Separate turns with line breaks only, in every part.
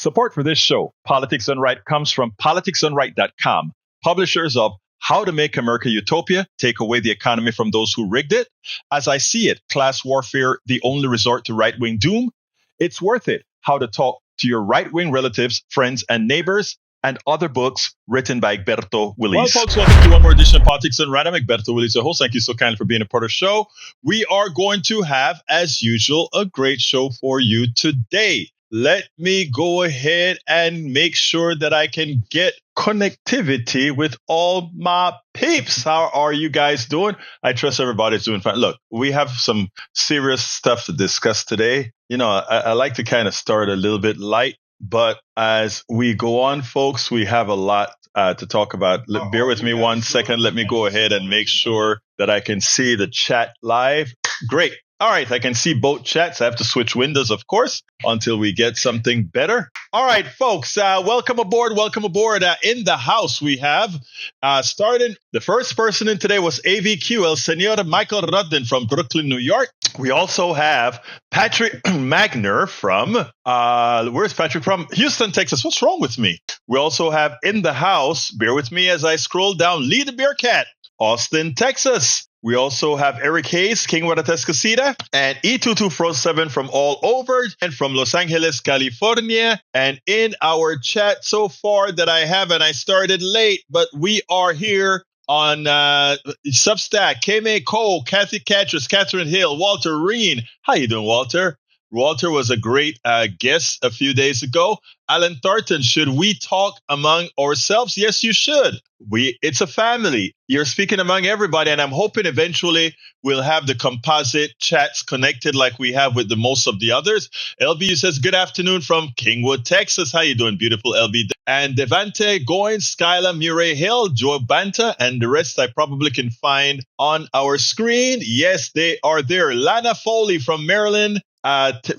Support for this show, Politics Done Right, comes from politicsdoneright.com, publishers of How to Make America Utopia, Take Away the Economy from Those Who Rigged It, As I See It, Class Warfare, The Only Resort to Right-Wing Doom, It's Worth It, How to Talk to Your Right-Wing Relatives, Friends, and Neighbors, and other books written by Egberto, Willies. Well, folks, welcome to one more edition of Politics Done Right. I'm Egberto, Willies, your host. Thank you so kindly for being a part of the show. We are going to have, as usual, a great show for you today. Let me go ahead and make sure that I can get connectivity with all my peeps. How are you guys doing? I trust everybody's doing fine. Look, we have some serious stuff to discuss today. You know, I like to kind of start a little bit light, but as we go on, folks, we have a lot to talk about. Bear with me 1 second. Let me go ahead and make sure that I can see the chat live. Great. All right, I can see both chats. I have to switch windows, of course, until we get something better. All right, folks, welcome aboard. Welcome aboard. In the house, we have started. The first person in today was AVQ, El Senor Michael Rudden from Brooklyn, New York. We also have Patrick Magner from, where's Patrick from? Houston, Texas. What's wrong with me? We also have in the house, bear with me as I scroll down, Lee the Bearcat, Austin, Texas. We also have Eric Hayes, King Watatescasita, and E2247 from all over and from Los Angeles, California. And in our chat so far that I have, and I started late, but we are here on Substack, K-May Cole, Kathy Catras, Catherine Hill, Walter Reen. How you doing, Walter? Walter was a great guest a few days ago. Alan Thornton, should we talk among ourselves? Yes, you should. It's a family. You're speaking among everybody, and I'm hoping eventually we'll have the composite chats connected like we have with the most of the others. LB says, good afternoon from Kingwood, Texas. How you doing, beautiful LB? And Devante Goins, Skylar Murray Hill, Joe Banta, and the rest I probably can find on our screen. Yes, they are there. Lana Foley from Maryland.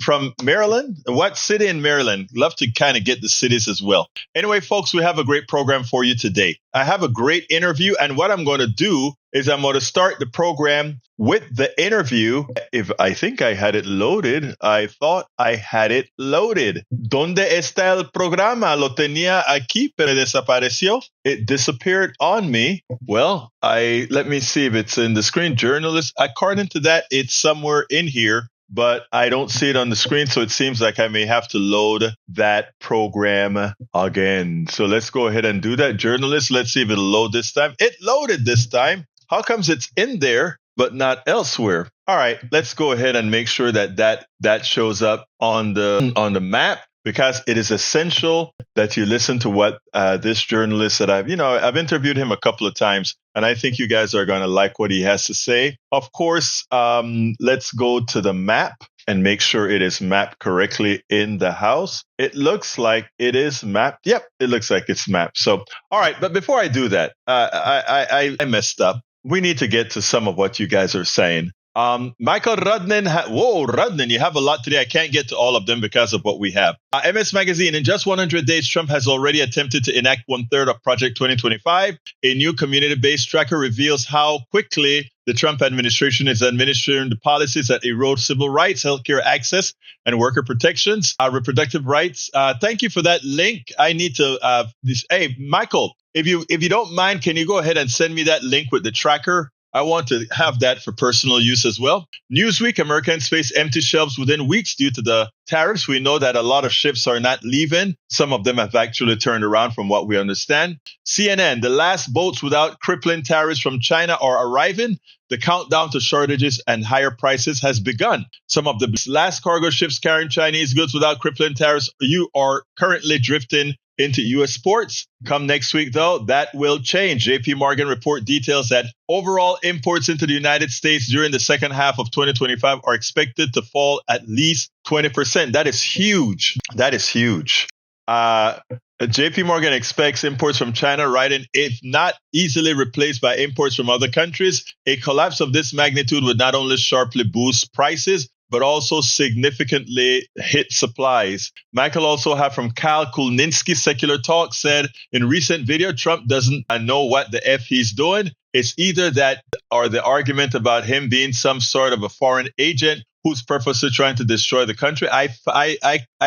From Maryland? What city in Maryland? Love to kind of get the cities as well. Anyway, folks, we have a great program for you today. I have a great interview, and what I'm going to do is I'm going to start the program with the interview. If I think I had it loaded, I thought I had it loaded. ¿Dónde está el programa? Lo tenía aquí, pero desapareció. It disappeared on me. Well, let me see if it's in the screen. Journalist, according to that, it's somewhere in here, but I don't see it on the screen, so it seems like I may have to load that program again. So let's go ahead and do that. Journalist, let's see if it'll load this time. It loaded this time. How comes it's in there, but not elsewhere? All right, let's go ahead and make sure that shows up on the map, because it is essential that you listen to what this journalist that I've interviewed him a couple of times, and I think you guys are going to like what he has to say. Of course, let's go to the map and make sure it is mapped correctly in the house. It looks like it is mapped. Yep, it looks like it's mapped. So, all right, but before I do that, I messed up. We need to get to some of what you guys are saying. Michael Rudnan, Rudnan, you have a lot today. I can't get to all of them because of what we have. MS Magazine, in just 100 days, Trump has already attempted to enact 1/3 of Project 2025. A new community-based tracker reveals how quickly the Trump administration is administering the policies that erode civil rights, healthcare access, and worker protections, reproductive rights. Thank you for that link. I need to, hey, Michael, if you don't mind, can you go ahead and send me that link with the tracker? I want to have that for personal use as well. Newsweek, Americans face empty shelves within weeks due to the tariffs. We know that a lot of ships are not leaving. Some of them have actually turned around from what we understand. CNN, the last boats without crippling tariffs from China are arriving. The countdown to shortages and higher prices has begun. Some of the last cargo ships carrying Chinese goods without crippling tariffs are currently drifting into U.S. ports. Come next week, though, that will change. JP Morgan report details that overall imports into the United States during the second half of 2025 are expected to fall at least 20%. That is huge. That is huge. JP Morgan expects imports from China, rising, if not easily replaced by imports from other countries. A collapse of this magnitude would not only sharply boost prices, but also significantly hit supplies. Michael also have from Kyle Kulninski, Secular Talk, said in recent video, Trump doesn't know what the F he's doing. It's either that or the argument about him being some sort of a foreign agent who's purposely trying to destroy the country. I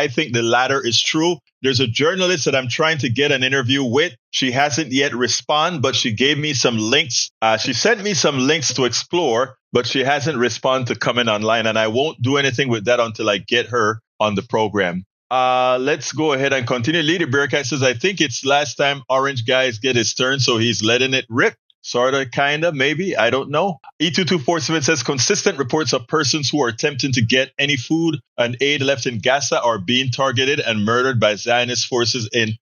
think the latter is true. There's a journalist that I'm trying to get an interview with. She hasn't yet responded, but she gave me some links. She sent me some links to explore, but she hasn't responded to coming online. And I won't do anything with that until I get her on the program. Let's go ahead and continue. Lady Bearcat says, I think it's last time Orange Guys get his turn, so he's letting it rip. Sorta, kinda, maybe. I don't know. E2247 says consistent reports of persons who are attempting to get any food and aid left in Gaza are being targeted and murdered by Zionist forces in.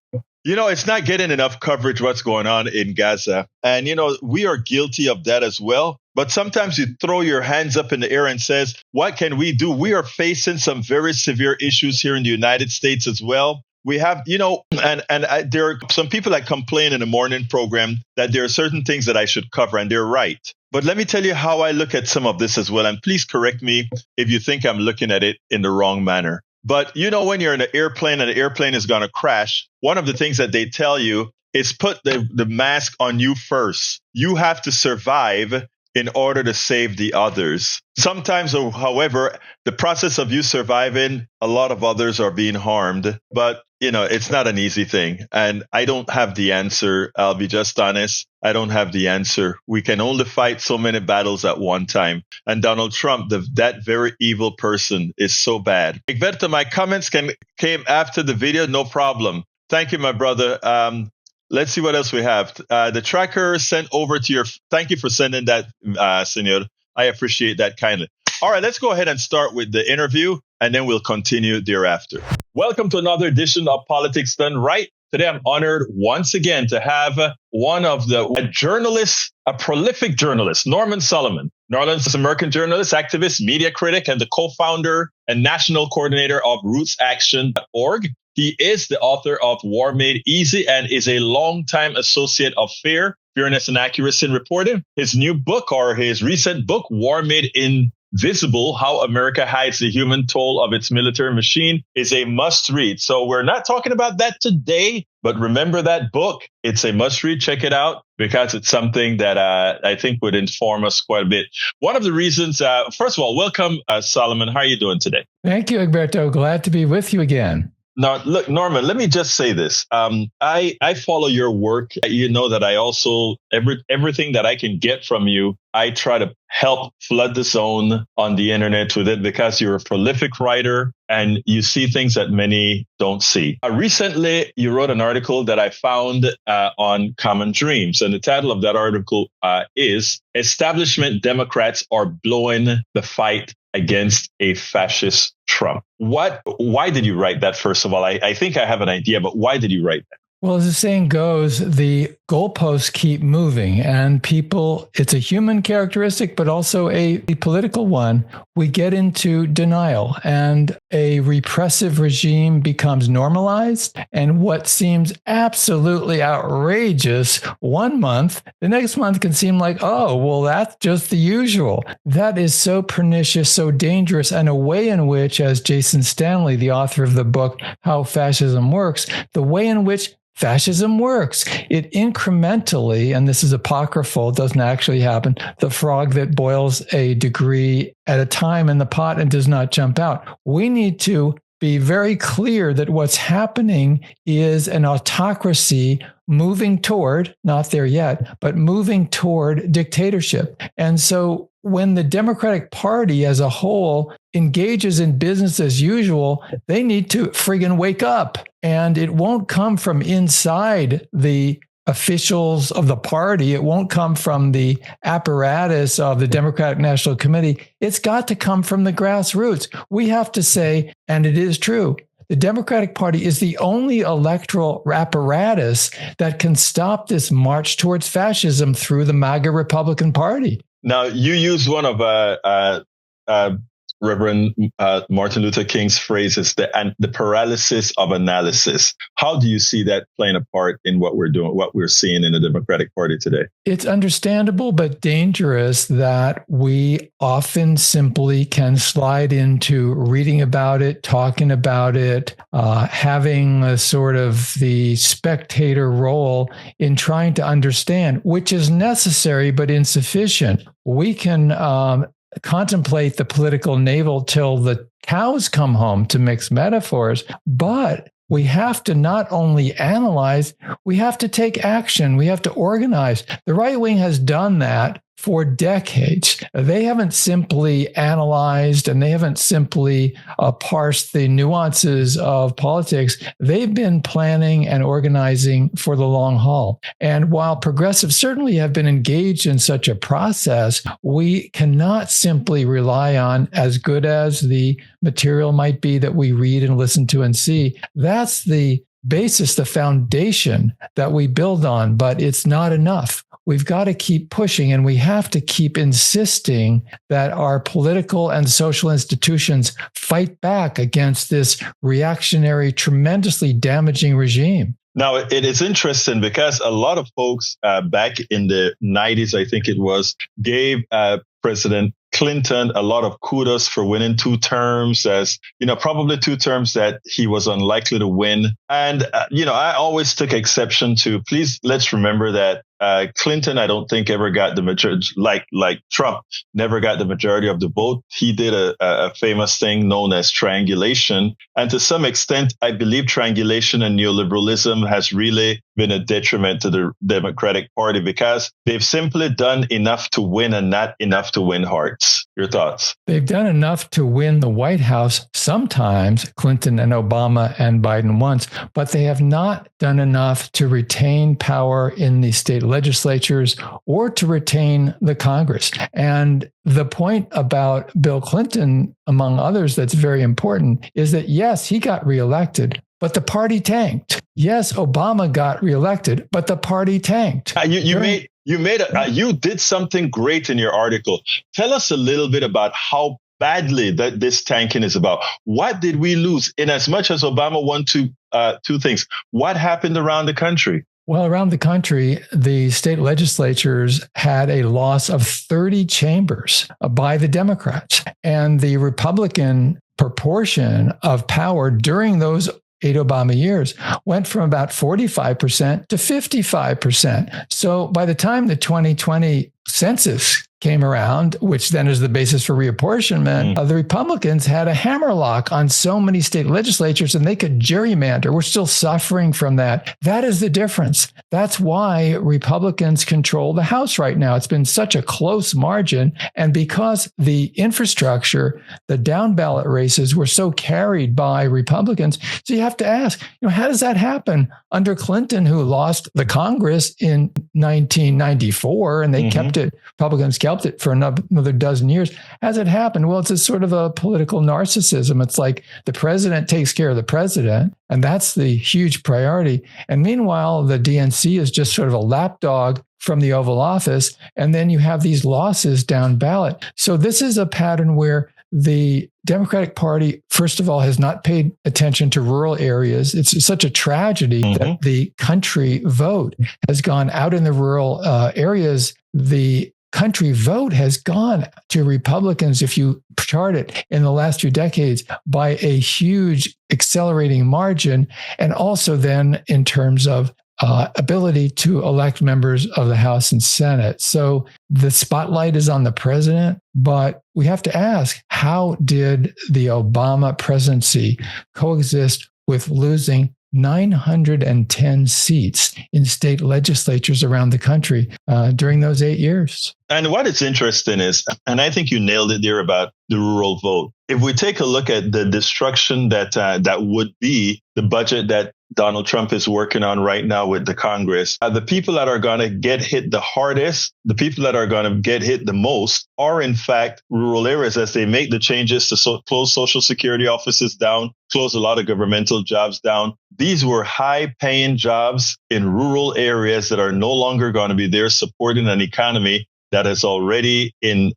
It's not getting enough coverage what's going on in Gaza. And, we are guilty of that as well. But sometimes you throw your hands up in the air and says, what can we do? We are facing some very severe issues here in the United States as well. We have, there are some people that complain in the morning program that there are certain things that I should cover, and they're right. But let me tell you how I look at some of this as well. And please correct me if you think I'm looking at it in the wrong manner. But, when you're in an airplane and the airplane is going to crash, one of the things that they tell you is put the mask on you first. You have to survive in order to save the others. Sometimes, however, the process of you surviving, a lot of others are being harmed. But, it's not an easy thing. And I don't have the answer. I'll be just honest. I don't have the answer. We can only fight so many battles at one time. And Donald Trump, that very evil person, is so bad. Egberto, my comments came after the video. No problem. Thank you, my brother. Let's see what else we have. The tracker sent over to your. Thank you for sending that, Senor. I appreciate that kindly. All right, let's go ahead and start with the interview, and then we'll continue thereafter. Welcome to another edition of Politics Done Right. Today, I'm honored once again to have a prolific journalist, Norman Solomon. Norman is an American journalist, activist, media critic, and the co-founder and national coordinator of RootsAction.org. He is the author of War Made Easy and is a longtime associate of Fairness and Accuracy in Reporting. His new book, or his recent book, War Made Invisible, How America Hides the Human Toll of Its Military Machine, is a must read. So we're not talking about that today, but remember that book. It's a must read. Check it out because it's something that I think would inform us quite a bit. One of the reasons, first of all, welcome, Solomon. How are you doing today?
Thank you, Egberto. Glad to be with you again.
Now, look, Norman, let me just say this. I follow your work. You know that I also, everything that I can get from you, I try to help flood the zone on the internet with it because you're a prolific writer and you see things that many don't see. Recently, you wrote an article that I found on Common Dreams. And the title of that article is Establishment Democrats Are Blowing the Fight Against a Fascist Trump. Why did you write that, first of all? I think I have an idea, but why did you write that?
Well, as the saying goes, the goalposts keep moving, and people, it's a human characteristic, but also a political one. We get into denial, and a repressive regime becomes normalized, and what seems absolutely outrageous one month, the next month can seem like, oh, well, that's just the usual. That is so pernicious, so dangerous, and a way in which, as Jason Stanley, the author of the book, How Fascism Works, the way in which fascism works. It incrementally, and this is apocryphal, it doesn't actually happen, the frog that boils a degree at a time in the pot and does not jump out. We need to be very clear that what's happening is an autocracy moving toward, not there yet, but moving toward dictatorship. And so when the Democratic Party as a whole engages in business as usual, they need to friggin' wake up. And it won't come from inside the officials of the party. It won't come from the apparatus of the Democratic National Committee. It's got to come from the grassroots. We have to say, and it is true, the Democratic Party is the only electoral apparatus that can stop this march towards fascism through the MAGA Republican Party.
Now, you use one of Reverend Martin Luther King's phrases, the paralysis of analysis. How do you see that playing a part in what we're doing, what we're seeing in the Democratic Party today?
It's understandable but dangerous that we often simply can slide into reading about it, talking about it, having a sort of the spectator role in trying to understand, which is necessary but insufficient. We can contemplate the political navel till the cows come home, to mix metaphors, but we have to not only analyze, we have to take action. We have to organize. The right wing has done that for decades. They haven't simply analyzed and they haven't simply parsed the nuances of politics. They've been planning and organizing for the long haul. And while progressives certainly have been engaged in such a process, we cannot simply rely on, as good as the material might be that we read and listen to and see, that's the basis, the foundation that we build on, but it's not enough. We've got to keep pushing, and we have to keep insisting that our political and social institutions fight back against this reactionary, tremendously damaging regime.
Now, it is interesting because a lot of folks back in the 90s, I think it was, gave President Clinton a lot of kudos for winning 2 terms, as, probably 2 terms that he was unlikely to win. And, I always took exception to, please, let's remember that Clinton, I don't think ever got the majority, like Trump, never got the majority of the vote. He did a famous thing known as triangulation. And to some extent, I believe triangulation and neoliberalism has really been a detriment to the Democratic Party because they've simply done enough to win and not enough to win hearts. Your thoughts?
They've done enough to win the White House sometimes, Clinton and Obama and Biden once, but they have not done enough to retain power in the state legislatures or to retain the Congress. And the point about Bill Clinton, among others, that's very important is that, yes, he got reelected, but the party tanked. Yes, Obama got reelected, but the party tanked.
You did something great in your article. Tell us a little bit about how badly that this tanking is about. What did we lose? In as much as Obama won two things, what happened around the country?
Well, around the country, the state legislatures had a loss of 30 chambers by the Democrats. And the Republican proportion of power during those 8 Obama years went from about 45% to 55%. So by the time the 2020 census came around, which then is the basis for reapportionment, the Republicans had a hammerlock on so many state legislatures and they could gerrymander. We're still suffering from that. That is the difference. That's why Republicans control the House right now. It's been such a close margin. And because the infrastructure, the down ballot races were so carried by Republicans, so you have to ask, how does that happen under Clinton, who lost the Congress in 1994 and they kept it, Republicans kept it for another dozen years. Has it happened? Well, it's a sort of a political narcissism. It's like the president takes care of the president, and that's the huge priority. And meanwhile, the DNC is just sort of a lapdog from the Oval Office. And then you have these losses down ballot. So this is a pattern where the Democratic Party, first of all, has not paid attention to rural areas. It's such a tragedy that the country vote has gone out in the rural areas. The country vote has gone to Republicans, if you chart it, in the last 2 decades by a huge accelerating margin. And also then in terms of ability to elect members of the House and Senate. So the spotlight is on the president, but we have to ask, how did the Obama presidency coexist with losing 910 seats in state legislatures around the country during those 8 years?
And what is interesting is, and I think you nailed it there about the rural vote. If we take a look at the destruction that would be the budget that Donald Trump is working on right now with the Congress, the people that are going to get hit the hardest, the people that are going to get hit the most are, in fact, rural areas as they make the changes to close Social Security offices down, close a lot of governmental jobs down. These were high-paying jobs in rural areas that are no longer going to be there supporting an economy that is already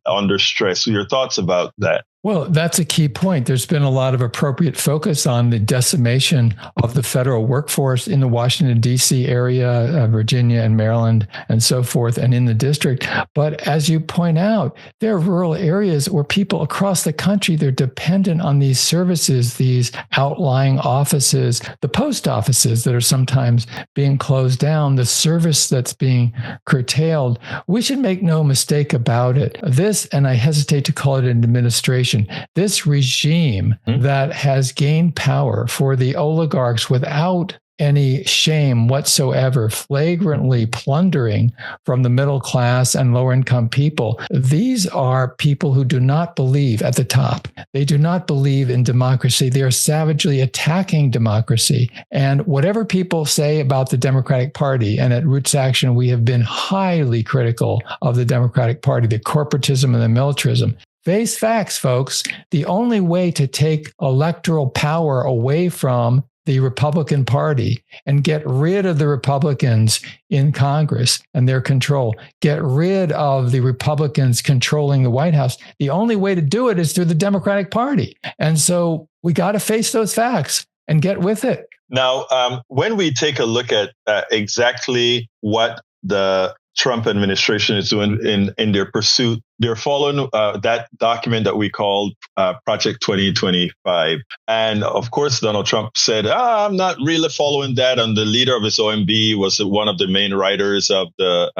under stress. So your thoughts about that?
Well, that's a key point. There's been a lot of appropriate focus on the decimation of the federal workforce in the Washington, D.C. area, Virginia and Maryland and so forth, and in the district. But as you point out, there are rural areas where people across the country, they're dependent on these services, these outlying offices, the post offices that are sometimes being closed down, the service that's being curtailed. We should make no mistake about it. This, and I hesitate to call it an administration, this regime that has gained power for the oligarchs without any shame whatsoever, flagrantly plundering from the middle class and lower income people. These are people who do not believe at the top. They do not believe in democracy. They are savagely attacking democracy. And whatever people say about the Democratic Party, and at Roots Action, we have been highly critical of the Democratic Party, the corporatism and the militarism. Face facts, folks. The only way to take electoral power away from the Republican Party and get rid of the Republicans in Congress and their control, get rid of the Republicans controlling the White House, the only way to do it is through the Democratic Party. And so we got to face those facts and get with it.
Now, when we take a look at exactly what the Trump administration is doing in their pursuit, they're following that document that we called Project 2025. And of course, Donald Trump said, I'm not really following that. And the leader of his OMB was one of the main writers of the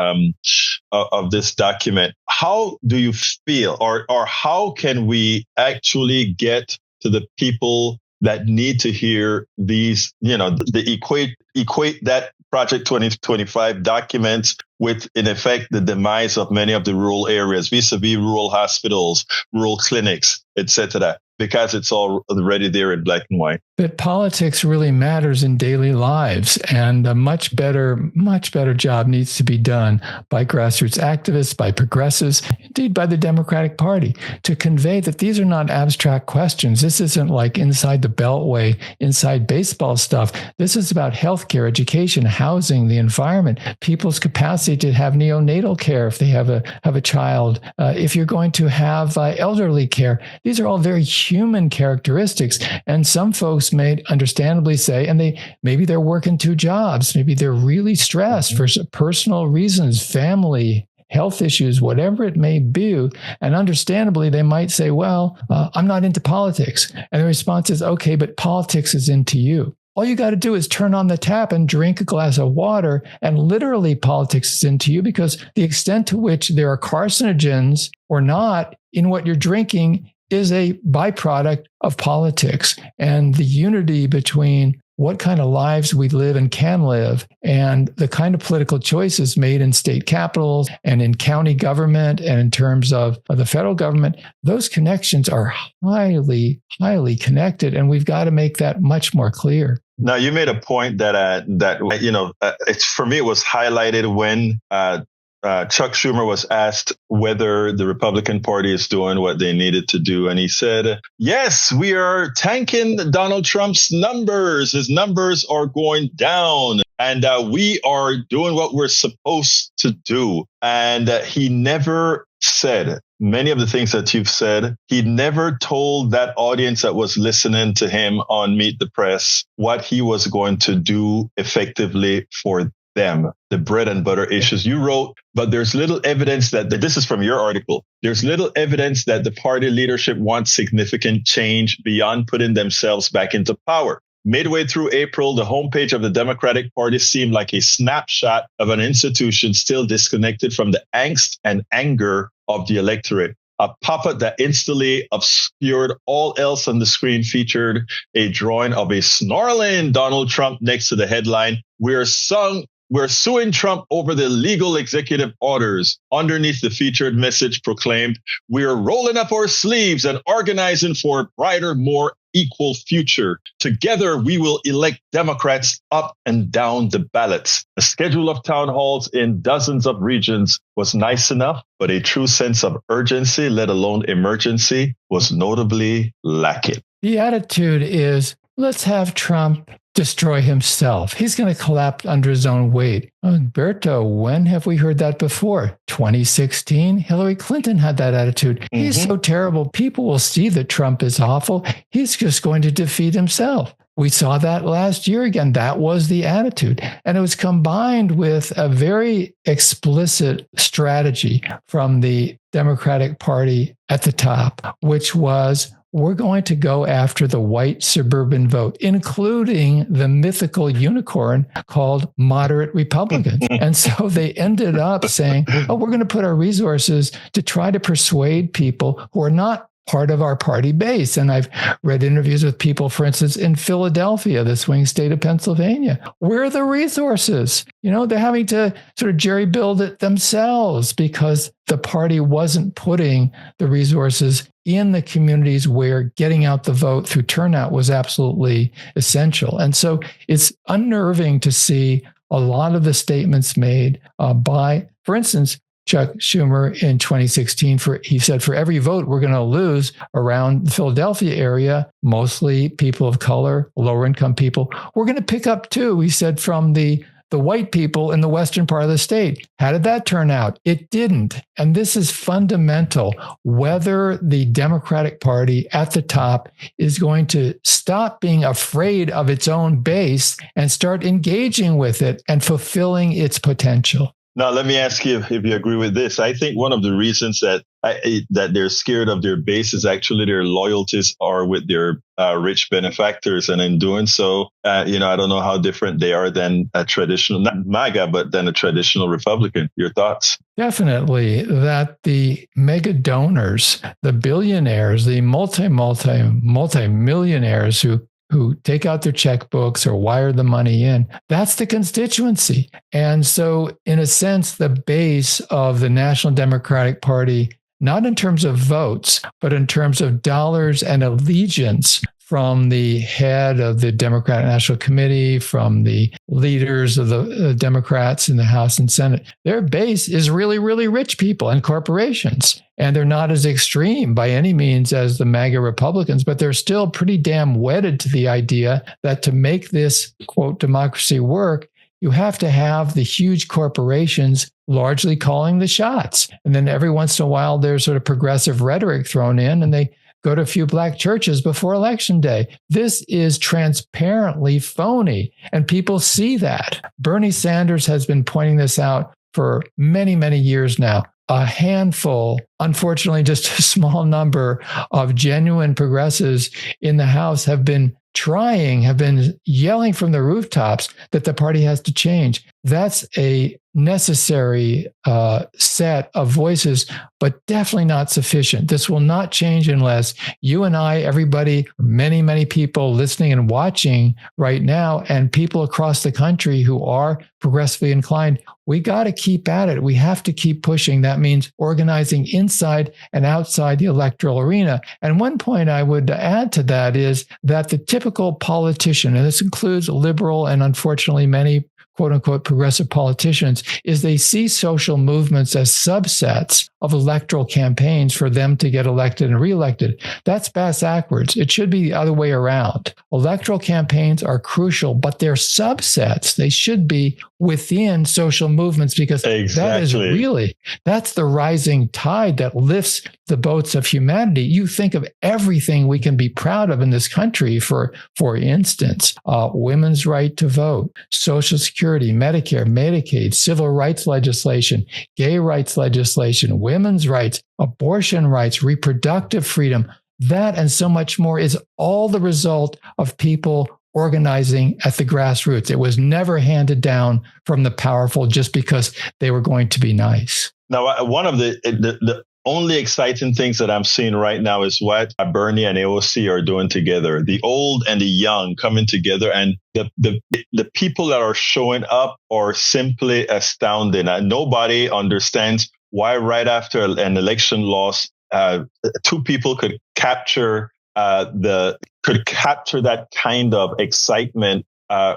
of this document. How do you feel, or how can we actually get to the people that need to hear these, the equate that Project 2025 documents with, in effect, the demise of many of the rural areas, vis-a-vis rural hospitals, rural clinics, etc., because it's all already there in black and white.
That politics really matters in daily lives, and a much better job needs to be done by grassroots activists, by progressives, indeed by the Democratic Party, to convey that these are not abstract questions. This isn't like inside the Beltway, inside baseball stuff. This is about healthcare, education, housing, the environment, people's capacity to have neonatal care if they have a child, if you're going to have elderly care. These are all very human characteristics, and some folks may understandably say, and maybe they're working two jobs, maybe they're really stressed for personal reasons, family, health issues, whatever it may be. And understandably, they might say, well, I'm not into politics. And the response is, okay, but politics is into you. All you got to do is turn on the tap and drink a glass of water, and literally politics is into you, because the extent to which there are carcinogens or not in what you're drinking is a byproduct of politics. And the unity between what kind of lives we live and can live, and the kind of political choices made in state capitals and in county government and in terms of the federal government, those connections are highly, highly connected. And we've got to make that much more clear.
Now, you made a point that it's, for me, it was highlighted when Chuck Schumer was asked whether the Republican Party is doing what they needed to do. And he said, yes, we are tanking Donald Trump's numbers. His numbers are going down, and we are doing what we're supposed to do. And he never said many of the things that you've said. He never told that audience that was listening to him on Meet the Press what he was going to do effectively for them, the bread and butter issues you wrote. But there's little evidence that this is from your article. There's little evidence that the party leadership wants significant change beyond putting themselves back into power. Midway through April, the homepage of the Democratic Party seemed like a snapshot of an institution still disconnected from the angst and anger of the electorate. A pop-up that instantly obscured all else on the screen featured a drawing of a snarling Donald Trump next to the headline, We're suing Trump over the illegal executive orders. Underneath, the featured message proclaimed, we're rolling up our sleeves and organizing for a brighter, more equal future. Together, we will elect Democrats up and down the ballots. The schedule of town halls in dozens of regions was nice enough, but a true sense of urgency, let alone emergency, was notably lacking.
The attitude is, let's have Trump destroy himself. He's going to collapse under his own weight. Egberto, when have we heard that before? 2016, Hillary Clinton had that attitude. Mm-hmm. He's so terrible. People will see that Trump is awful. He's just going to defeat himself. We saw that last year again. That was the attitude. And it was combined with a very explicit strategy from the Democratic Party at the top, which was, we're going to go after the white suburban vote, including the mythical unicorn called moderate Republicans. And so they ended up saying, oh, we're going to put our resources to try to persuade people who are not part of our party base. And I've read interviews with people, for instance, in Philadelphia, the swing state of Pennsylvania. Where are the resources? They're having to sort of jerry build it themselves because the party wasn't putting the resources in the communities where getting out the vote through turnout was absolutely essential. And so it's unnerving to see a lot of the statements made by, for instance, Chuck Schumer in 2016, he said, for every vote we're going to lose around the Philadelphia area, mostly people of color, lower income people, we're going to pick up two, he said, from the white people in the western part of the state. How did that turn out? It didn't. And this is fundamental. Whether the Democratic Party at the top is going to stop being afraid of its own base and start engaging with it and fulfilling its potential.
Now, let me ask you if you agree with this. I think one of the reasons that they're scared of their base is actually their loyalties are with their rich benefactors. And in doing so, I don't know how different they are than a traditional, not MAGA, but than a traditional Republican. Your thoughts?
Definitely that the mega donors, the billionaires, the multi-millionaires who take out their checkbooks or wire the money in, that's the constituency. And so, in a sense, the base of the National Democratic Party, not in terms of votes, but in terms of dollars and allegiance from the head of the Democratic National Committee, from the leaders of the Democrats in the House and Senate, their base is really, really rich people and corporations. And they're not as extreme by any means as the MAGA Republicans, but they're still pretty damn wedded to the idea that to make this, quote, democracy work, you have to have the huge corporations largely calling the shots. And then every once in a while, there's sort of progressive rhetoric thrown in, and they go to a few black churches before Election Day. This is transparently phony, and people see that. Bernie Sanders has been pointing this out for many, many years now. A handful, unfortunately, just a small number of genuine progressives in the House have been yelling from the rooftops that the party has to change. That's a necessary set of voices, but definitely not sufficient. This will not change unless you and I, everybody, many, many people listening and watching right now, and people across the country who are progressively inclined, we got to keep at it. We have to keep pushing. That means organizing inside and outside the electoral arena. And one point I would add to that is that the typical politician, and this includes liberal and unfortunately many quote unquote progressive politicians, is they see social movements as subsets of electoral campaigns for them to get elected and reelected. That's backwards. It should be the other way around. Electoral campaigns are crucial, but they're subsets. They should be within social movements because that's the rising tide that lifts the boats of humanity. You think of everything we can be proud of in this country, for instance, women's right to vote, Social Security, Medicare, Medicaid, civil rights legislation, gay rights legislation, women's rights, abortion rights, reproductive freedom. That and so much more is all the result of people organizing at the grassroots. It was never handed down from the powerful just because they were going to be nice.
Now, one of the only exciting things that I'm seeing right now is what Bernie and AOC are doing together. The old and the young coming together, and the people that are showing up are simply astounding. And nobody understands why right after an election loss, two people could capture that kind of excitement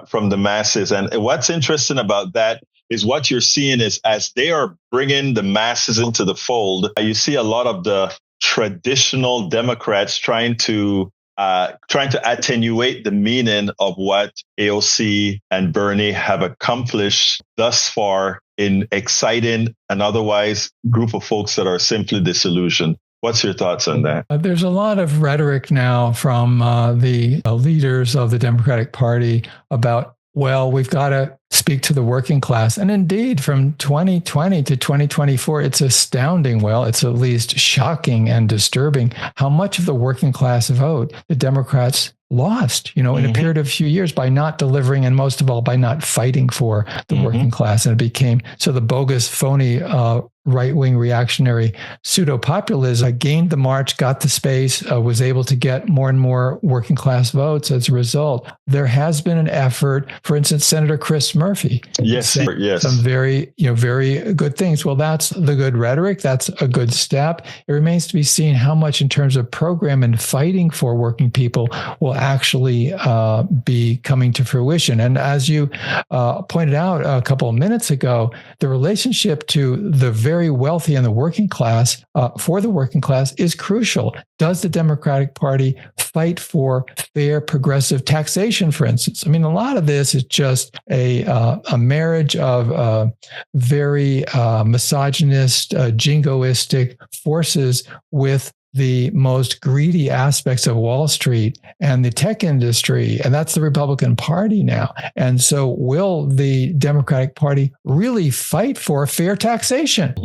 from the masses. And what's interesting about that is what you're seeing is as they are bringing the masses into the fold, you see a lot of the traditional Democrats trying to trying to attenuate the meaning of what AOC and Bernie have accomplished thus far in exciting an otherwise group of folks that are simply disillusioned. What's your thoughts on that?
There's a lot of rhetoric now from the leaders of the Democratic Party about, well, we've got to speak to the working class. And indeed, from 2020 to 2024, it's astounding. Well, it's at least shocking and disturbing how much of the working class vote the Democrats lost, in a period of a few years by not delivering, and most of all, by not fighting for the working class. And it became so the bogus, phony, right-wing reactionary pseudo-populism gained the march, got the space, was able to get more and more working class votes as a result. There has been an effort, for instance, Senator Chris Murphy.
Yes.
Some very, very good things. Well, that's the good rhetoric. That's a good step. It remains to be seen how much in terms of program and fighting for working people will actually be coming to fruition. And as you pointed out a couple of minutes ago, the relationship to the very wealthy and the working class, for the working class, is crucial. Does the Democratic Party fight for fair, progressive taxation, for instance? I mean, a lot of this is just a marriage of very misogynist, jingoistic forces with the most greedy aspects of Wall Street and the tech industry. And that's the Republican Party now. And so will the Democratic Party really fight for fair taxation?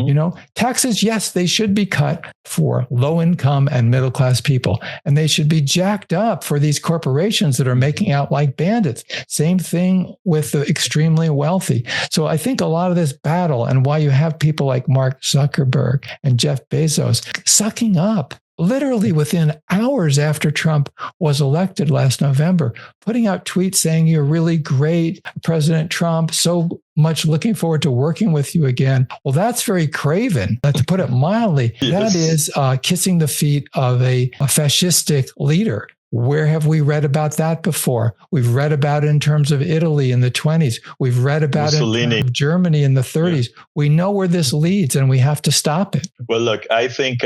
Taxes, yes, they should be cut for low income and middle class people. And they should be jacked up for these corporations that are making out like bandits. Same thing with the extremely wealthy. So I think a lot of this battle, and why you have people like Mark Zuckerberg and Jeff Bezos sucking up literally within hours after Trump was elected last November, putting out tweets saying, "You're really great, President Trump, so much looking forward to working with you again." Well, that's very craven, to put it mildly. Yes. That is kissing the feet of a fascistic leader. Where have we read about that before? We've read about it in terms of Italy in the 20s. We've read about Mussolini. It in terms of Germany in the 30s. Yeah. We know where this leads, and we have to stop it.
Well, look, I think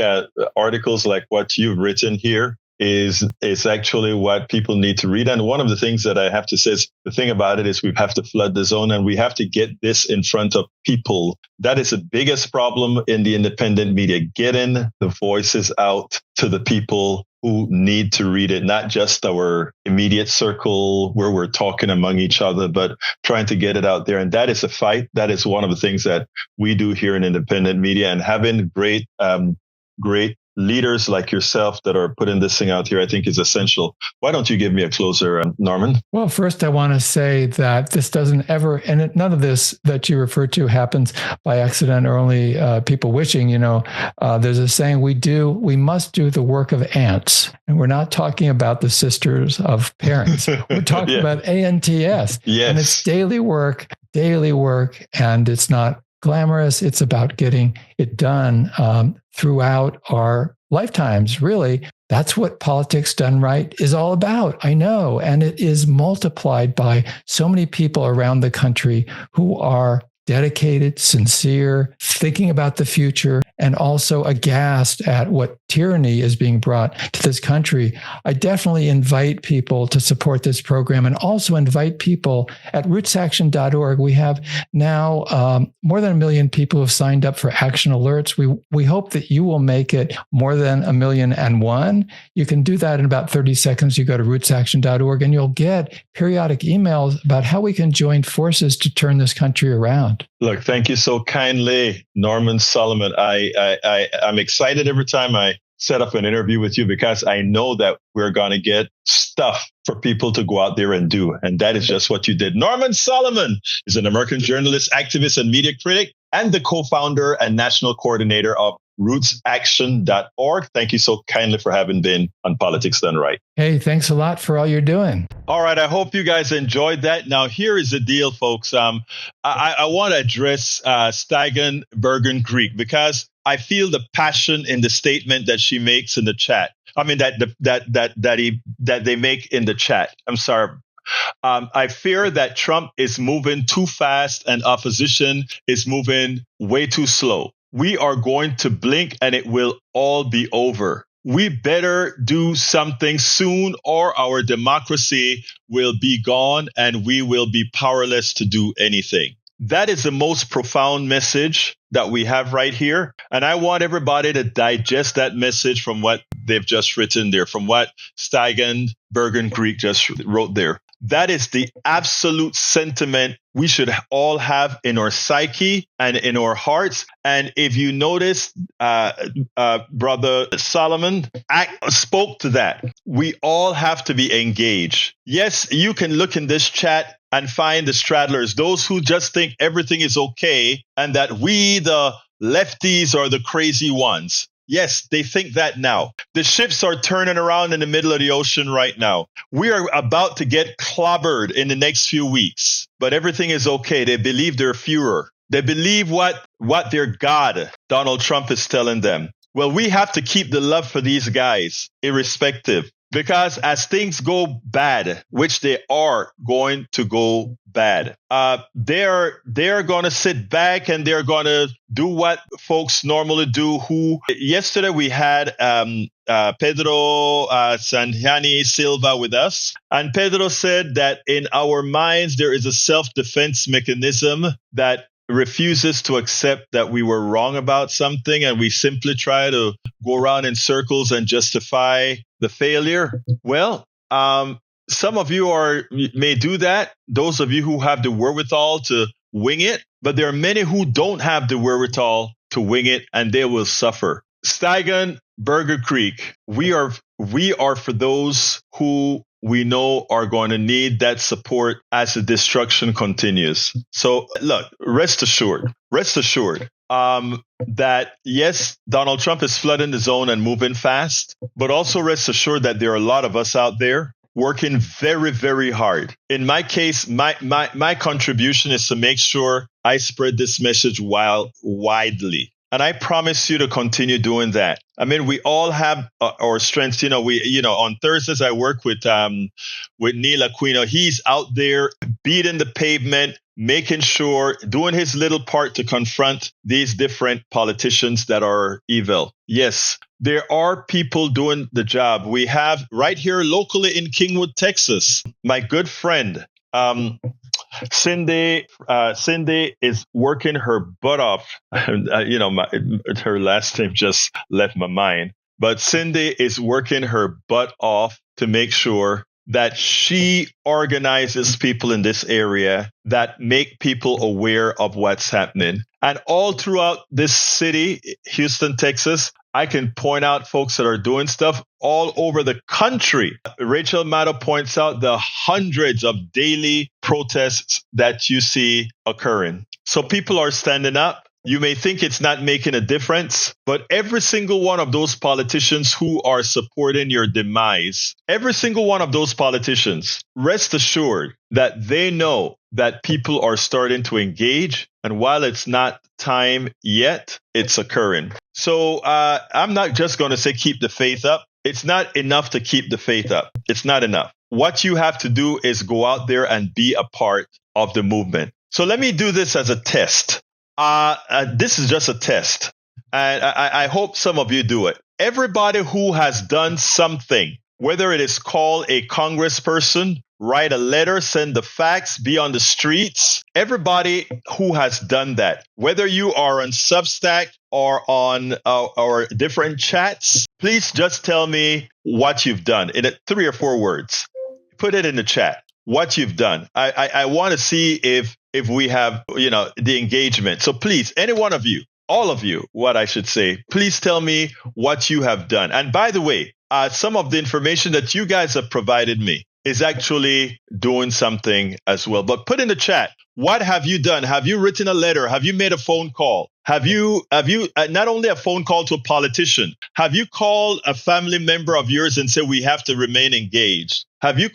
articles like what you've written here is actually what people need to read. And one of the things that I have to say is, the thing about it is we have to flood the zone, and we have to get this in front of people. That is the biggest problem in the independent media, getting the voices out to the people who need to read it, not just our immediate circle where we're talking among each other, but trying to get it out there. And that is a fight. That is one of the things that we do here in independent media, and having great leaders like yourself that are putting this thing out here, I think is essential. Why don't you give me a closer, Norman?
Well, first, I want to say that this doesn't ever, and none of this that you refer to happens by accident or only people wishing. There's a saying, we must do the work of ants. And we're not talking about the sisters of parents. We're talking about ANTS. Yes. And it's daily work, and it's not glamorous. It's about getting it done throughout our lifetimes, really. That's what Politics Done Right is all about. I know. And it is multiplied by so many people around the country who are dedicated, sincere, thinking about the future, and also aghast at what tyranny is being brought to this country. I definitely invite people to support this program, and also invite people at rootsaction.org. We have now more than 1 million people who have signed up for action alerts. We hope that you will make it more than 1,000,001. You can do that in about 30 seconds. You go to rootsaction.org, and you'll get periodic emails about how we can join forces to turn this country around.
Look, thank you so kindly, Norman Solomon. I'm excited every time I set up an interview with you, because I know that we're going to get stuff for people to go out there and do. And that is just what you did. Norman Solomon is an American journalist, activist, and media critic, and the co-founder and national coordinator of rootsaction.org. Thank you so kindly for having been on Politics Done Right.
Hey, thanks a lot for all you're doing.
All right. I hope you guys enjoyed that. Now, here is the deal, folks. I want to address Steigen Bergen Greek, because I feel the passion in the statement that she makes in the chat. I mean, that they make in the chat. I'm sorry. I fear that Trump is moving too fast and opposition is moving way too slow. We are going to blink and it will all be over. we better do something soon or our democracy will be gone and we will be powerless to do anything. That is the most profound message that we have right here. And I want everybody to digest that message from what they've just written there, from what Steigen, Bergen Greek just wrote there. That is the absolute sentiment we should all have in our psyche and in our hearts. And if you notice, Brother Solomon spoke to that. We all have to be engaged. Yes, you can look in this chat and find the straddlers, those who just think everything is okay and that we, the lefties, are the crazy ones. Yes, they think that now. The ships are turning around in the middle of the ocean right now. We are about to get clobbered in the next few weeks, but everything is okay. They believe their Führer. They believe what their God, Donald Trump, is telling them. Well, we have to keep the love for these guys, irrespective. Because as things go bad, which they are going to go bad, they're going to sit back and they're going to do what folks normally do. Yesterday we had Pedro Sanjani Silva with us, and Pedro said that in our minds there is a self-defense mechanism that refuses to accept that we were wrong about something, and we simply try to go around in circles and justify the failure. Well, some of you may do that, those of you who have the wherewithal to wing it, but there are many who don't have the wherewithal to wing it, and they will suffer. Steigen, Burger Creek, we are for those who we know are going to need that support as the destruction continues. So look, rest assured that yes, Donald Trump is flooding the zone and moving fast, but also rest assured that there are a lot of us out there working very, very hard. In my case, my contribution is to make sure I spread this message widely. And I promise you to continue doing that. I mean, we all have our strengths. On Thursdays, I work with Neil Aquino. He's out there beating the pavement, making sure, doing his little part to confront these different politicians that are evil. Yes, there are people doing the job. We have right here locally in Kingwood, Texas, my good friend, Cindy is working her butt off. Her last name just left my mind. But Cindy is working her butt off to make sure that she organizes people in this area that make people aware of what's happening. And all throughout this city, Houston, Texas, I can point out folks that are doing stuff all over the country. Rachel Maddow points out the hundreds of daily protests that you see occurring. So people are standing up. You may think it's not making a difference, but every single one of those politicians who are supporting your demise, every single one of those politicians, rest assured that they know that people are starting to engage. And while it's not time yet, it's occurring. So I'm not just going to say keep the faith up. It's not enough to keep the faith up. It's not enough. What you have to do is go out there and be a part of the movement. So let me do this as a test. This is just a test. And I hope some of you do it. Everybody who has done something, whether it is call a congressperson, write a letter, send the fax, be on the streets, everybody who has done that, whether you are on Substack or on our different chats, please just tell me what you've done in 3 or 4 words. Put it in the chat, what you've done. I want to see if we have, the engagement. So please, any one of you, all of you, what I should say, please tell me what you have done. And by the way, some of the information that you guys have provided me is actually doing something as well. But put in the chat, what have you done? Have you written a letter? Have you made a phone call? Have you not only a phone call to a politician? Have you called a family member of yours and said we have to remain engaged? Have you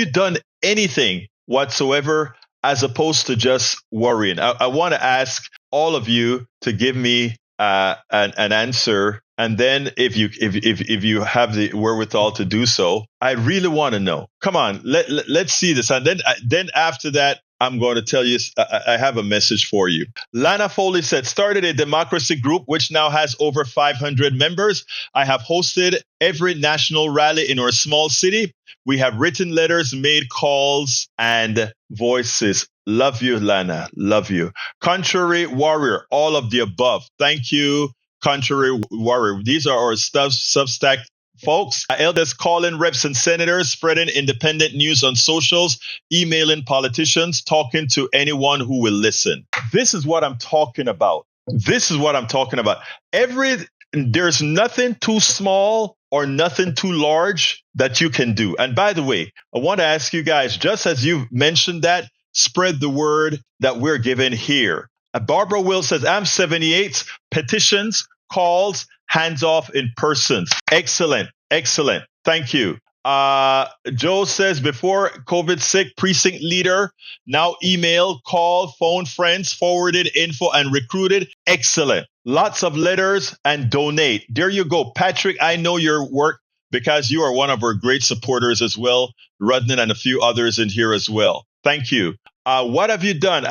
done anything whatsoever as opposed to just worrying? I want to ask all of you to give me an answer. And then if you have the wherewithal to do so, I really want to know. Come on, let's see this. And then after that, I'm going to tell you, I have a message for you. Lana Foley said, started a democracy group, which now has over 500 members. I have hosted every national rally in our small city. We have written letters, made calls, and voices. Love you, Lana. Love you. Contrary Warrior, all of the above. Thank you, Contrary Warrior. These are our Substack folks. Elders calling reps and senators, spreading independent news on socials, emailing politicians, talking to anyone who will listen. This is what I'm talking about. There's nothing too small or nothing too large that you can do. And by the way, I want to ask you guys, just as you've mentioned that, spread the word that we're given here. Barbara Will says, I'm 78, petitions, calls, hands off in person. Excellent. Thank you. Joe says, before COVID sick, precinct leader, now email, call, phone friends, forwarded info and recruited. Excellent. Lots of letters and donate. There you go. Patrick, I know your work because you are one of our great supporters as well. Rudnan and a few others in here as well. Thank you. What have you done?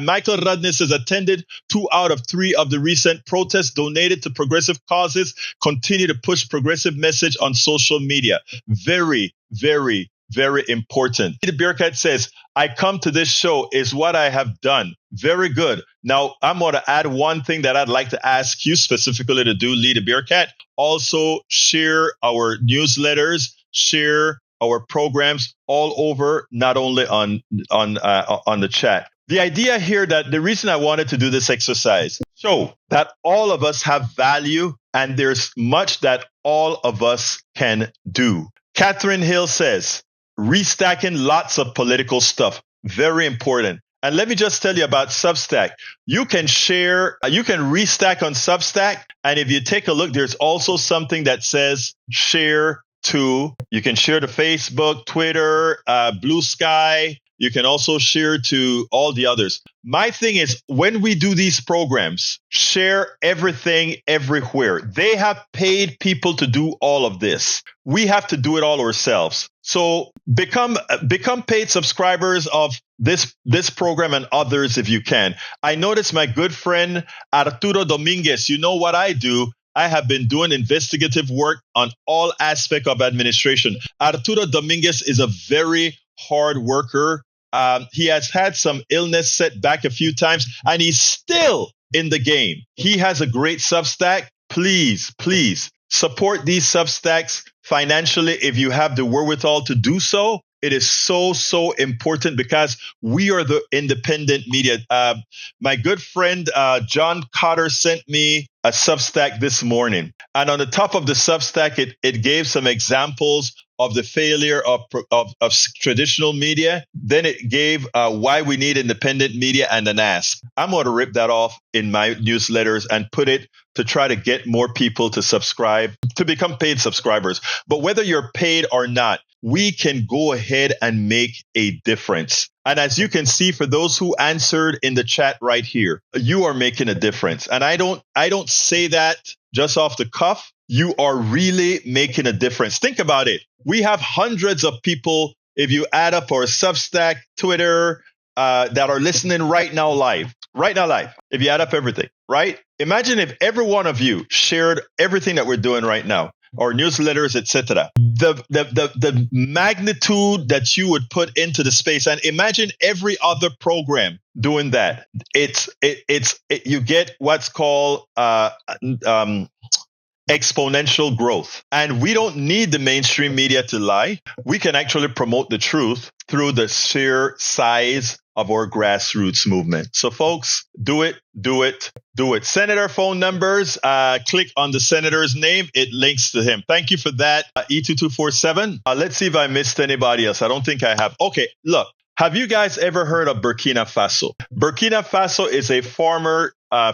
Michael Rudness has attended 2 out of 3 of the recent protests, donated to progressive causes, continue to push progressive message on social media. Very, very, very important. Lita Bearcat says, I come to this show is what I have done. Very good. Now, I'm going to add one thing that I'd like to ask you specifically to do, Lita Bearcat. Also, share our newsletters, share our programs all over, not only on the chat. The idea here that the reason I wanted to do this exercise, show that all of us have value and there's much that all of us can do. Catherine Hill says, restacking lots of political stuff. Very important. And let me just tell you about Substack. You can share, you can restack on Substack. And if you take a look, there's also something that says share to. You can share to Facebook, Twitter, Blue Sky. You can also share to all the others. My thing is, when we do these programs, share everything everywhere. They have paid people to do all of this. We have to do it all ourselves. So become paid subscribers of this program and others if you can. I noticed my good friend Arturo Dominguez. You know what I do? I have been doing investigative work on all aspects of administration. Arturo Dominguez is a very hard worker. He has had some illness setback a few times, and he's still in the game. He has a great Substack. Please support these Substacks financially if you have the wherewithal to do so. It is so important because we are the independent media. My good friend John Cotter sent me a Substack this morning. And on the top of the Substack, it gave some examples of the failure of traditional media. Then it gave why we need independent media and an ask. I'm going to rip that off in my newsletters and put it to try to get more people to subscribe, to become paid subscribers. But whether you're paid or not, we can go ahead and make a difference. And as you can see, for those who answered in the chat right here, you are making a difference. And I don't say that just off the cuff. You are really making a difference. Think about it. We have hundreds of people, if you add up our Substack, Twitter, that are listening right now live. If you add up everything, right? Imagine if every one of you shared everything that we're doing right now, our newsletters, etc. The magnitude that you would put into the space, and imagine every other program doing that. You get what's called exponential growth. And we don't need the mainstream media to lie. We can actually promote the truth through the sheer size of our grassroots movement. So folks, do it. Senator phone numbers, click on the senator's name. It links to him. Thank you for that, E2247. Let's see if I missed anybody else. I don't think I have. Okay, look. Have you guys ever heard of Burkina Faso? Burkina Faso is a former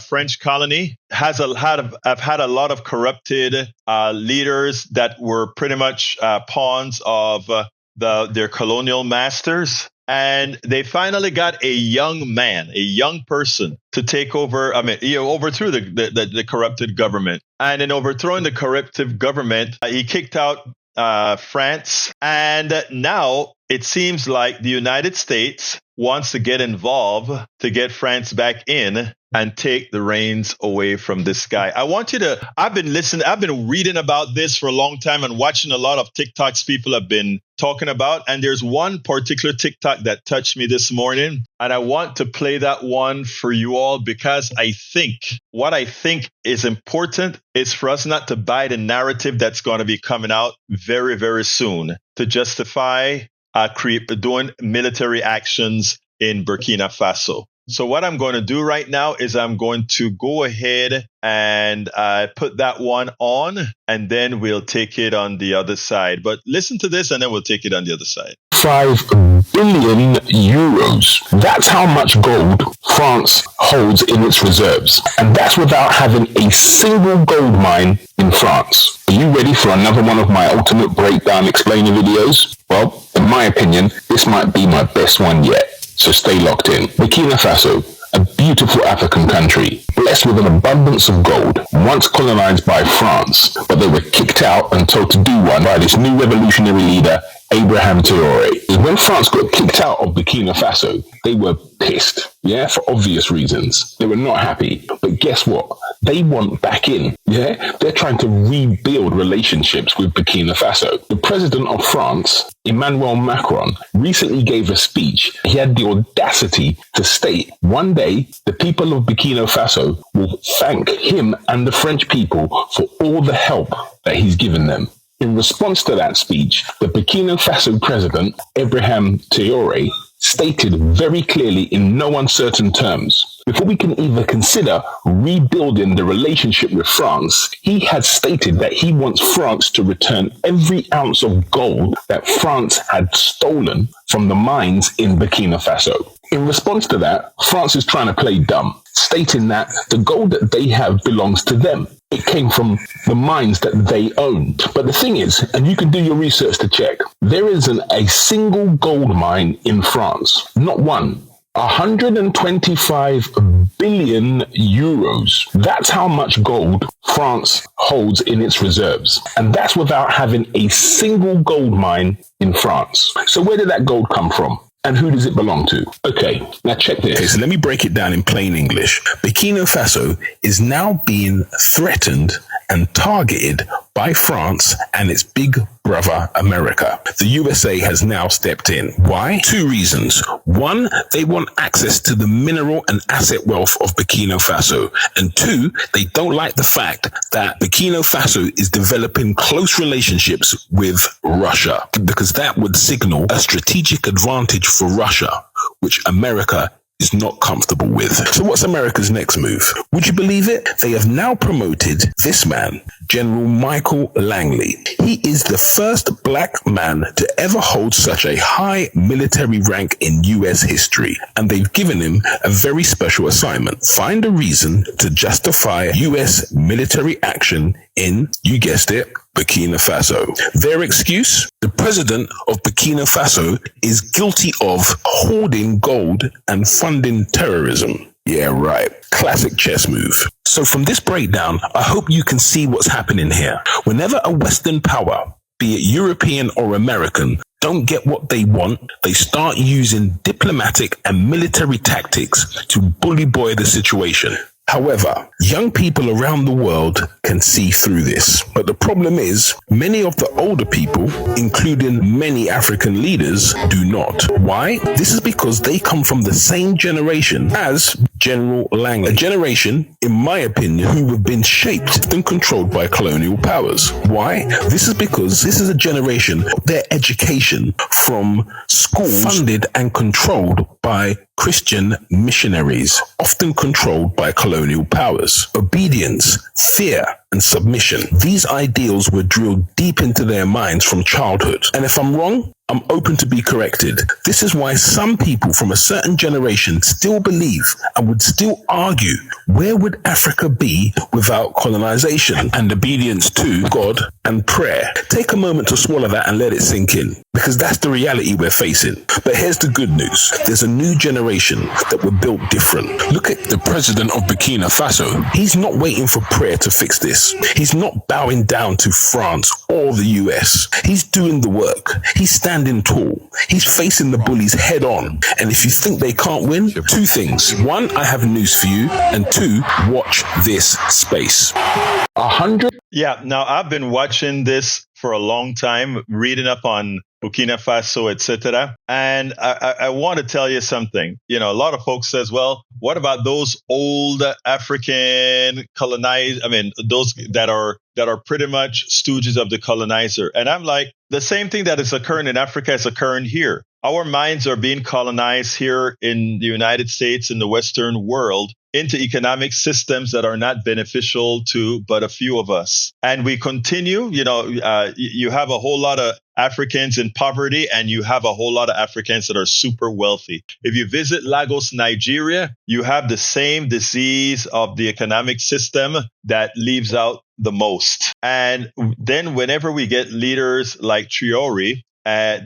French colony. I've had a lot of corrupted leaders that were pretty much pawns of their colonial masters. And they finally got a young person to take over. I mean, he overthrew the corrupted government. And in overthrowing the corrupted government, he kicked out France. And now it seems like the United States, wants to get involved to get France back in and take the reins away from this guy. I've been reading about this for a long time and watching a lot of TikToks people have been talking about. And there's one particular TikTok that touched me this morning. And I want to play that one for you all because what I think is important is for us not to buy the narrative that's going to be coming out very, very soon to justify doing military actions in Burkina Faso. So what I'm going to do right now is I'm going to go ahead and put that one on, and then we'll take it on the other side. But listen to this, and then we'll take it on the other side.
5 billion euros. That's how much gold France holds in its reserves. And that's without having a single gold mine in France. Are you ready for another one of my ultimate breakdown explaining videos? Well, in my opinion, this might be my best one yet. So stay locked in. Burkina Faso, a beautiful African country, blessed with an abundance of gold, once colonized by France, but they were kicked out and told to do one by this new revolutionary leader, Egberto. When France got kicked out of Burkina Faso, they were pissed, for obvious reasons. They were not happy. But guess what? They want back in, They're trying to rebuild relationships with Burkina Faso. The president of France, Emmanuel Macron, recently gave a speech. He had the audacity to state, one day, the people of Burkina Faso will thank him and the French people for all the help that he's given them. In response to that speech, the Burkina Faso president, Egberto, stated very clearly in no uncertain terms, before we can even consider rebuilding the relationship with France, he had stated that he wants France to return every ounce of gold that France had stolen from the mines in Burkina Faso. In response to that, France is trying to play dumb, stating that the gold that they have belongs to them. It came from the mines that they owned. But the thing is, and you can do your research to check, there isn't a single gold mine in France. Not one. 125 billion euros. That's how much gold France holds in its reserves. And that's without having a single gold mine in France. So where did that gold come from? And who does it belong to? Okay, now check this.
Okay, so let me break it down in plain English. Burkina Faso is now being threatened and targeted by France and its big brother, America. The USA has now stepped in. Why? 2 reasons. 1, they want access to the mineral and asset wealth of Burkina Faso. And 2, they don't like the fact that Burkina Faso is developing close relationships with Russia, because that would signal a strategic advantage for Russia, which America is not comfortable with. So what's America's next move? Would you believe it? They have now promoted this man, General Michael Langley. He is the first black man to ever hold such a high military rank in US history. And they've given him a very special assignment. Find a reason to justify US military action in, you guessed it, Burkina Faso. Their excuse? The president of Burkina Faso is guilty of hoarding gold and funding terrorism. Yeah, right. Classic chess move. So from this breakdown, I hope you can see what's happening here. Whenever a Western power, be it European or American, don't get what they want, they start using diplomatic and military tactics to bully boy the situation. However, young people around the world can see through this. But the problem is, many of the older people, including many African leaders, do not. Why? This is because they come from the same generation as General Langley. A generation, in my opinion, who have been shaped and controlled by colonial powers. Why? This is because this is a generation, their education from schools funded and controlled by Christian missionaries, often controlled by colonial powers. Obedience, fear, and submission. These ideals were drilled deep into their minds from childhood. And if I'm wrong, I'm open to be corrected. This is why some people from a certain generation still believe and would still argue, where would Africa be without colonization and obedience to God and prayer? Take a moment to swallow that and let it sink in. because that's the reality we're facing. But here's the good news. There's a new generation that were built different. Look at the president of Burkina Faso. He's not waiting for prayer to fix this. He's not bowing down to France or the US. He's doing the work. He's standing tall. He's facing the bullies head on. And if you think they can't win, two things. One, I have news for you. And two, watch this space.
100.
Yeah, now I've been watching this for a long time, reading up on Burkina Faso, etc. And I want to tell you something. You know, a lot of folks says, well, what about those old African colonized? I mean, those that are pretty much stooges of the colonizer. And I'm like, the same thing that is occurring in Africa is occurring here. Our minds are being colonized here in the United States, in the Western world, into economic systems that are not beneficial to but a few of us. And we continue, you have a whole lot of Africans in poverty, and you have a whole lot of Africans that are super wealthy. If you visit Lagos, Nigeria, you have the same disease of the economic system that leaves out the most. And then whenever we get leaders like Traoré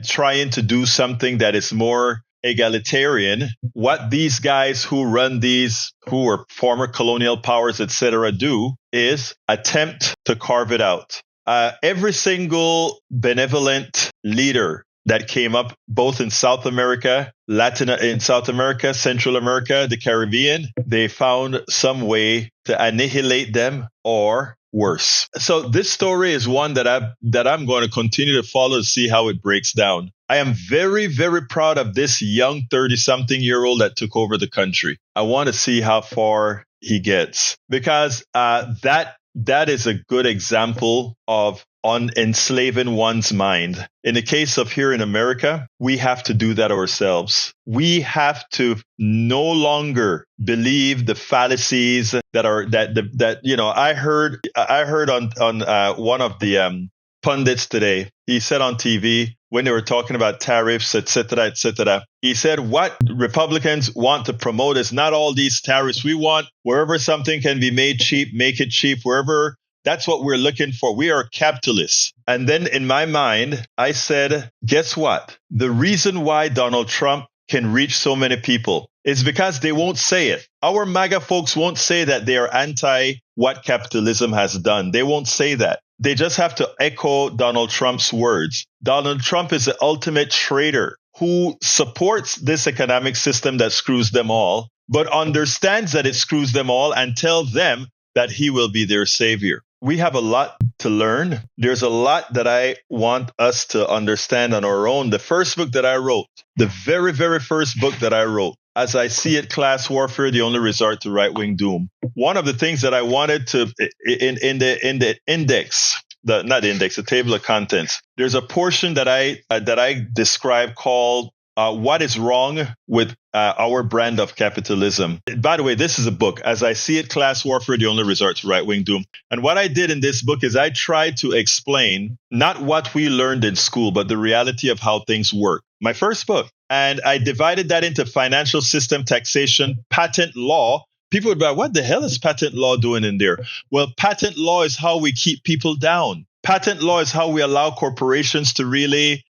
trying to do something that is more egalitarian, what these guys who run these, who are former colonial powers, etc., do is attempt to carve it out. Every single benevolent leader that came up both in South America, Central America, the Caribbean, they found some way to annihilate them or worse. So this story is one that I'm going to continue to follow to see how it breaks down. I am very, very proud of this young 30-something-year-old that took over the country. I want to see how far he gets, because that is a good example of enslaving one's mind. In the case of here in America, we have to do that ourselves. We have to no longer believe the fallacies I heard on one of the pundits today. He said on TV, when they were talking about tariffs, etc., he said, what Republicans want to promote is not all these tariffs. We want wherever something can be made cheap, make it cheap, wherever. That's what we're looking for. We are capitalists. And then in my mind, I said, guess what? The reason why Donald Trump can reach so many people is because they won't say it. Our MAGA folks won't say that they are anti what capitalism has done. They won't say that. They just have to echo Donald Trump's words. Donald Trump is the ultimate traitor who supports this economic system that screws them all, but understands that it screws them all and tells them that he will be their savior. We have a lot to learn. There's a lot that I want us to understand on our own. The first book that I wrote, the very, very first book that I wrote, As I See It, Class Warfare, the Only Resort to Right-Wing Doom. One of the things that I wanted to, in the index, the table of contents, there's a portion that I describe called What is Wrong with Our Brand of Capitalism. By the way, this is a book, As I See It, Class Warfare, the Only Resort to Right-Wing Doom. And what I did in this book is I tried to explain not what we learned in school, but the reality of how things work. My first book. And I divided that into financial system, taxation, patent law. People would be like, what the hell is patent law doing in there? Well, patent law is how we keep people down. Patent law is how we allow corporations to really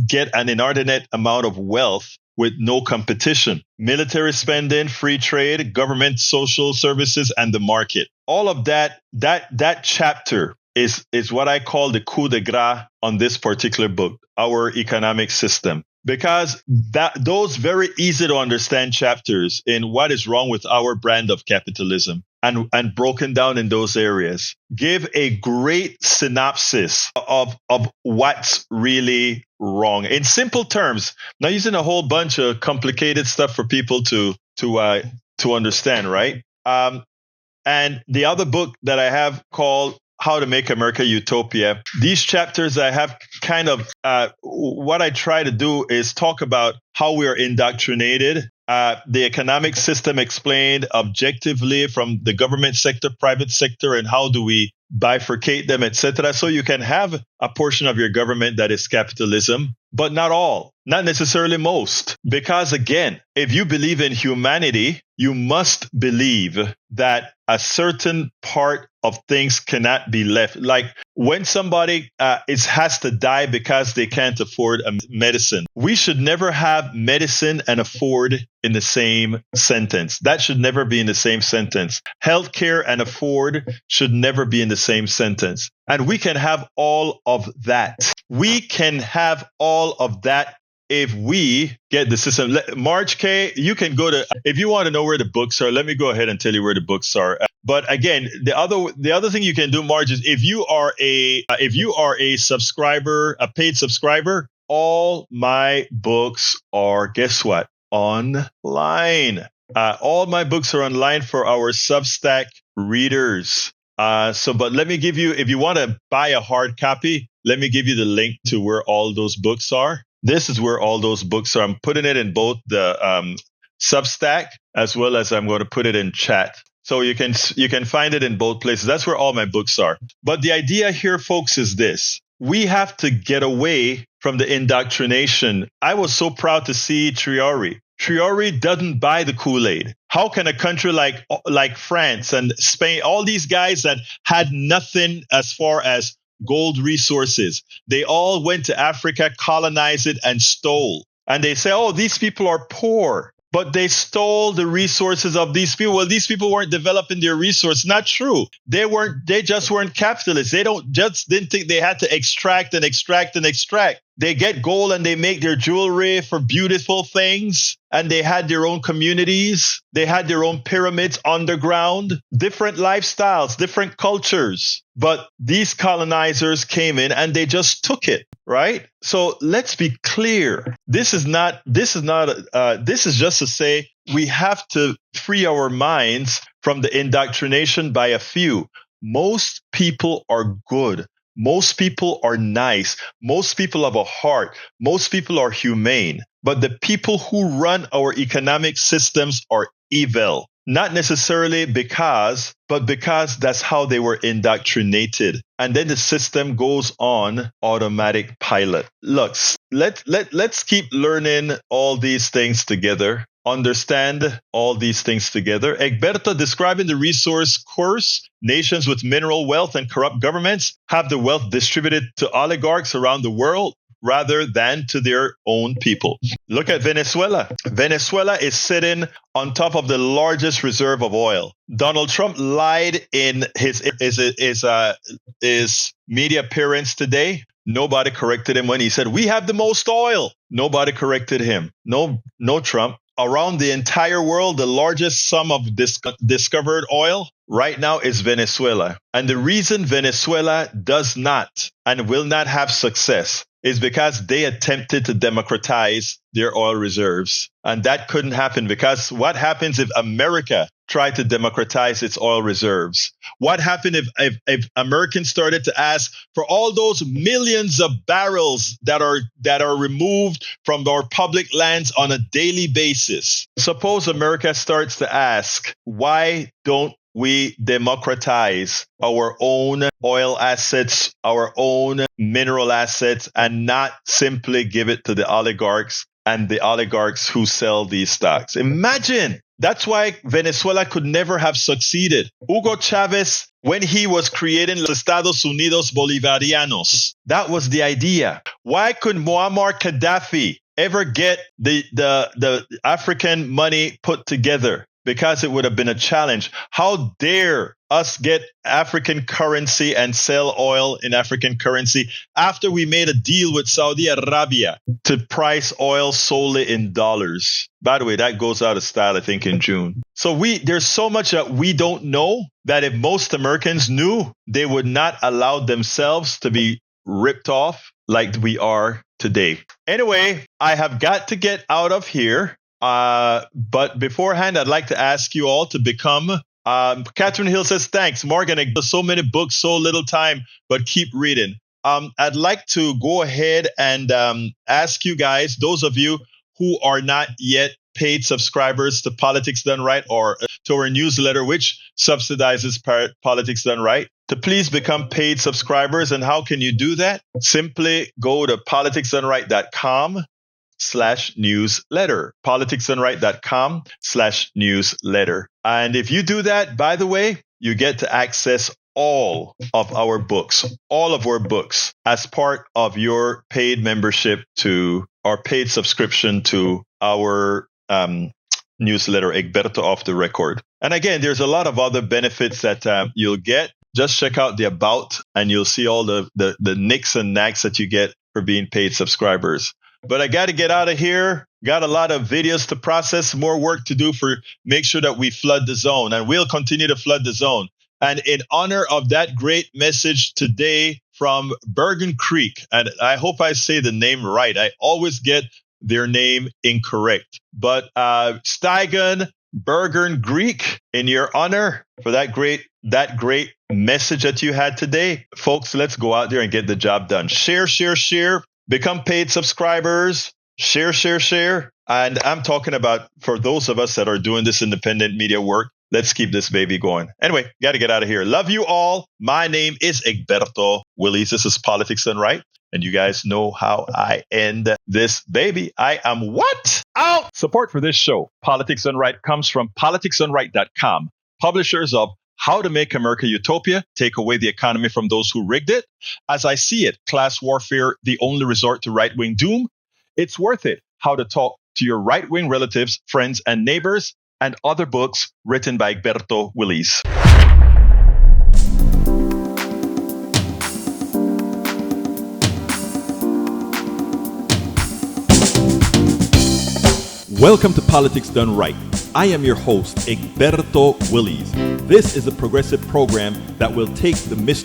get an inordinate amount of wealth with no competition. Military spending, free trade, government social services, and the market. All of that chapter is what I call the coup de grace on this particular book, our economic system. Because those very easy to understand chapters in what is wrong with our brand of capitalism and broken down in those areas give a great synopsis of what's really wrong in simple terms. Not using a whole bunch of complicated stuff for people to understand, right? And the other book that I have called How to Make America Utopia. These chapters I have kind of, what I try to do is talk about how we are indoctrinated, the economic system explained objectively from the government sector, private sector, and how do we bifurcate them, etc. So you can have a portion of your government that is capitalism, but not all, not necessarily most. Because again, if you believe in humanity, you must believe that a certain part of things cannot be left. Like when somebody has to die because they can't afford a medicine, we should never have medicine and afford in the same sentence. That should never be in the same sentence. Healthcare and afford should never be in the same sentence. And we can have all of that. We can have all of that if we get the system. Marge K, you can go to, if you want to know where the books are, let me go ahead and tell you where the books are. But again, the other thing you can do, Marge, is if you are a subscriber, a paid subscriber, all my books are, guess what? Online. All my books are online for our Substack readers. But let me give you, if you want to buy a hard copy, let me give you the link to where all those books are. This is where all those books are. I'm putting it in both the Substack as well as I'm going to put it in chat. So you can find it in both places. That's where all my books are. But the idea here, folks, is this. We have to get away from the indoctrination. I was so proud to see Traoré. Traoré doesn't buy the Kool-Aid. How can a country like France and Spain, all these guys that had nothing as far as gold resources, they all went to Africa, colonized it, and stole. And they say, oh, these people are poor, but they stole the resources of these people. Well, these people weren't developing their resources. Not true. They just weren't capitalists. They didn't think they had to extract and extract and extract. They get gold and they make their jewelry for beautiful things. And they had their own communities. They had their own pyramids underground, different lifestyles, different cultures. But these colonizers came in and they just took it, right? So let's be clear. This is just to say we have to free our minds from the indoctrination by a few. Most people are good. Most people are nice. Most people have a heart. Most people are humane. But the people who run our economic systems are evil. Not necessarily because that's how they were indoctrinated. And then the system goes on automatic pilot. Look, let's keep learning all these things together. Understand all these things together. Egberto, describing the resource curse, nations with mineral wealth and corrupt governments have the wealth distributed to oligarchs around the world rather than to their own people. Look at Venezuela. Venezuela is sitting on top of the largest reserve of oil. Donald Trump lied in his media appearance today. Nobody corrected him when he said, we have the most oil. Nobody corrected him. No, Trump. Around the entire world, the largest sum of discovered oil right now is Venezuela. And the reason Venezuela does not and will not have success is because they attempted to democratize their oil reserves. And that couldn't happen because what happens if America tried to democratize its oil reserves? What happened if Americans started to ask for all those millions of barrels that are removed from our public lands on a daily basis? Suppose America starts to ask, why don't we democratize our own oil assets, our own mineral assets, and not simply give it to the oligarchs and the oligarchs who sell these stocks? Imagine. That's why Venezuela could never have succeeded. Hugo Chavez, when he was creating los Estados Unidos Bolivarianos, that was the idea. Why could Muammar Gaddafi ever get the African money put together? Because it would have been a challenge. How dare us get African currency and sell oil in African currency after we made a deal with Saudi Arabia to price oil solely in dollars? By the way, that goes out of style, I think, in June. So there's so much that we don't know that if most Americans knew, they would not allow themselves to be ripped off like we are today. Anyway, I have got to get out of here. But beforehand, I'd like to ask you all to become, Catherine Hill says, thanks, Morgan. So many books, so little time, but keep reading. I'd like to go ahead and ask you guys, those of you who are not yet paid subscribers to Politics Done Right or to our newsletter, which subsidizes Politics Done Right, to please become paid subscribers. And how can you do that? Simply go to politicsdoneright.com/newsletter. politicsdoneright.com/newsletter. And if you do that, by the way, you get to access all of our books as part of your paid membership to our paid subscription to our newsletter, Egberto Off the Record. And again, there's a lot of other benefits that you'll get. Just check out the About and you'll see all the nicks and knacks that you get for being paid subscribers. But I got to get out of here. Got a lot of videos to process, more work to do for make sure that we flood the zone. And we'll continue to flood the zone. And in honor of that great message today from Bergen Creek, and I hope I say the name right. I always get their name incorrect. But Steigen Bergen Greek, in your honor for that great message that you had today. Folks, let's go out there and get the job done. Share. Become paid subscribers. Share. And I'm talking about for those of us that are doing this independent media work, let's keep this baby going. Anyway, got to get out of here. Love you all. My name is Egberto Willies. This is Politics Done Right. And you guys know how I end this baby. I am what? Out! Support for this show, Politics Done Right, comes from politicsdoneright.com, publishers of How to Make America Utopia, Take Away the Economy from Those Who Rigged It. As I See It, Class Warfare, The Only Resort to Right-Wing Doom. It's Worth It, How to Talk to Your Right-Wing Relatives, Friends, and Neighbors, and other books written by Egberto Willies.
Welcome to Politics Done Right. I am your host, Egberto Willies. This is a progressive program that will take the mystery